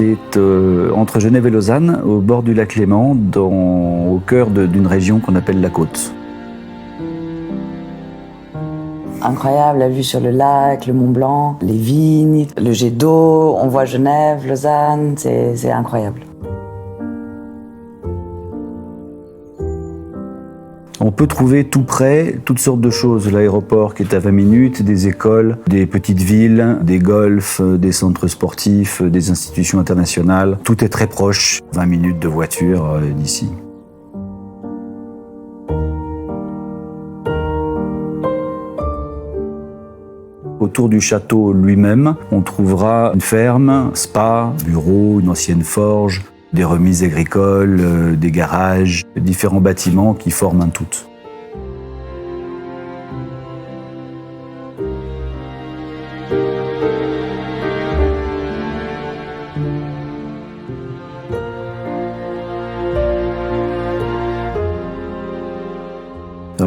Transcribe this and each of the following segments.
C'est entre Genève et Lausanne, au bord du lac Léman, au cœur d'une région qu'on appelle la Côte. Incroyable, la vue sur le lac, le Mont Blanc, les vignes, le jet d'eau, on voit Genève, Lausanne, c'est incroyable. On peut trouver tout près toutes sortes de choses. L'aéroport qui est à 20 minutes, des écoles, des petites villes, des golfs, des centres sportifs, des institutions internationales. Tout est très proche, 20 minutes de voiture d'ici. Autour du château lui-même, on trouvera une ferme, un spa, un bureau, une ancienne forge, des remises agricoles, des garages, différents bâtiments qui forment un tout.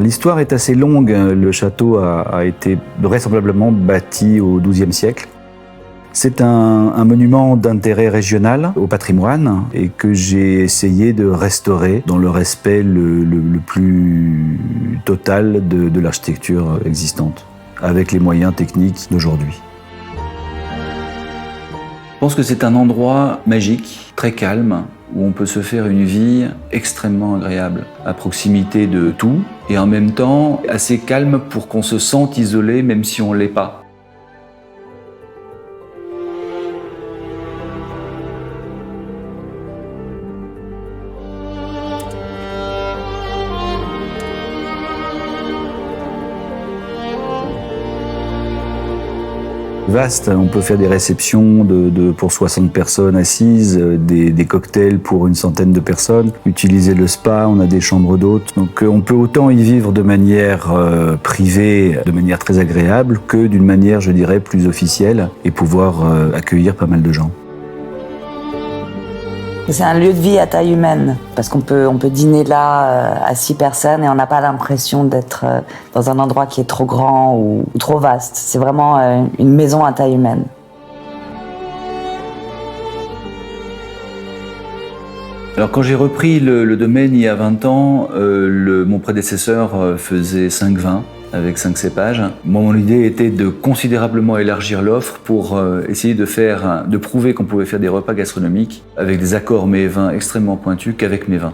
L'histoire est assez longue. Le château a été vraisemblablement bâti au XIIe siècle. C'est un monument d'intérêt régional au patrimoine et que j'ai essayé de restaurer dans le respect le plus total de l'architecture existante, avec les moyens techniques d'aujourd'hui. Je pense que c'est un endroit magique, très calme, où on peut se faire une vie extrêmement agréable, à proximité de tout, et en même temps assez calme pour qu'on se sente isolé même si on ne l'est pas. Vaste, on peut faire des réceptions pour 60 personnes assises, des cocktails pour une centaine de personnes, utiliser le spa, on a des chambres d'hôtes. Donc on peut autant y vivre de manière privée, de manière très agréable, que d'une manière, je dirais, plus officielle et pouvoir accueillir pas mal de gens. C'est un lieu de vie à taille humaine, parce qu'on peut dîner là à 6 personnes et on n'a pas l'impression d'être dans un endroit qui est trop grand ou trop vaste. C'est vraiment une maison à taille humaine. Alors quand j'ai repris le domaine il y a 20 ans, mon prédécesseur faisait 5 vins avec 5 cépages. Moi, mon idée était de considérablement élargir l'offre pour essayer de prouver qu'on pouvait faire des repas gastronomiques avec des accords mets et vins extrêmement pointus qu'avec mes vins.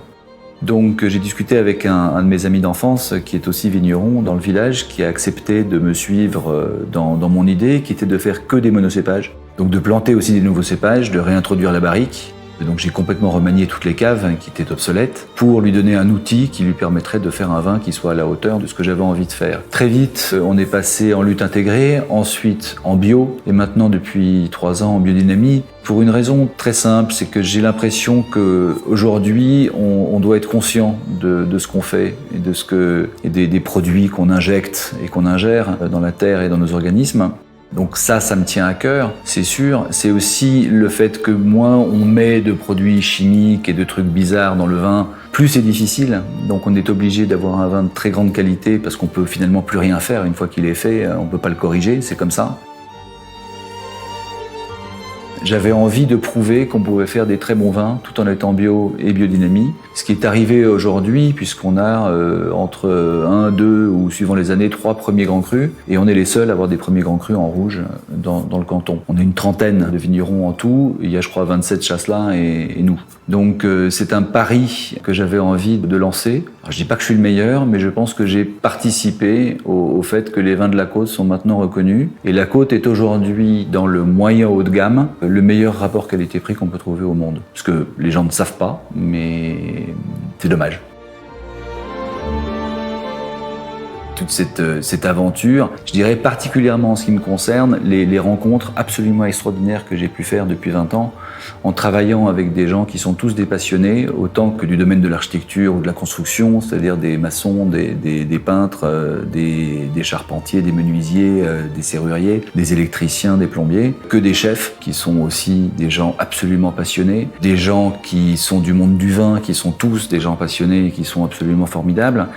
Donc j'ai discuté avec un de mes amis d'enfance qui est aussi vigneron dans le village, qui a accepté de me suivre dans mon idée, qui était de faire que des monocépages. Donc de planter aussi des nouveaux cépages, de réintroduire la barrique. Et donc j'ai complètement remanié toutes les caves qui étaient obsolètes pour lui donner un outil qui lui permettrait de faire un vin qui soit à la hauteur de ce que j'avais envie de faire. Très vite, on est passé en lutte intégrée, ensuite en bio et maintenant depuis 3 ans en biodynamie. Pour une raison très simple, c'est que j'ai l'impression qu'aujourd'hui, on doit être conscient de ce qu'on fait et des produits qu'on injecte et qu'on ingère dans la terre et dans nos organismes. Donc ça me tient à cœur, c'est sûr. C'est aussi le fait que moins on met de produits chimiques et de trucs bizarres dans le vin, plus c'est difficile. Donc on est obligé d'avoir un vin de très grande qualité parce qu'on peut finalement plus rien faire. Une fois qu'il est fait, on ne peut pas le corriger, c'est comme ça. J'avais envie de prouver qu'on pouvait faire des très bons vins tout en étant bio et biodynamie. Ce qui est arrivé aujourd'hui, puisqu'on a entre 1, 2 ou suivant les années, 3 premiers grands crus. Et on est les seuls à avoir des premiers grands crus en rouge dans le canton. On est une trentaine de vignerons en tout. Il y a, je crois, 27 chasselins et nous. Donc c'est un pari que j'avais envie de lancer. Alors, je dis pas que je suis le meilleur, mais je pense que j'ai participé au fait que les vins de la Côte sont maintenant reconnus. Et la Côte est aujourd'hui, dans le moyen haut de gamme, le meilleur rapport qualité-prix qu'on peut trouver au monde. Parce que les gens ne savent pas, mais c'est dommage. Toute cette aventure, je dirais particulièrement en ce qui me concerne, les rencontres absolument extraordinaires que j'ai pu faire depuis 20 ans, en travaillant avec des gens qui sont tous des passionnés, autant que du domaine de l'architecture ou de la construction, c'est-à-dire des maçons, des peintres, des charpentiers, des menuisiers, des serruriers, des électriciens, des plombiers, que des chefs qui sont aussi des gens absolument passionnés, des gens qui sont du monde du vin, qui sont tous des gens passionnés et qui sont absolument formidables.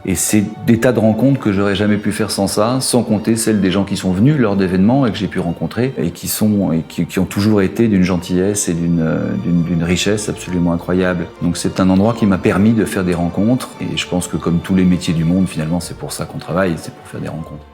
Et c'est des tas de rencontres rencontres que j'aurais jamais pu faire sans ça, sans compter celles des gens qui sont venus lors d'événements et que j'ai pu rencontrer et qui ont toujours été d'une gentillesse et d'une richesse absolument incroyable. Donc c'est un endroit qui m'a permis de faire des rencontres et je pense que comme tous les métiers du monde, finalement, c'est pour ça qu'on travaille, c'est pour faire des rencontres.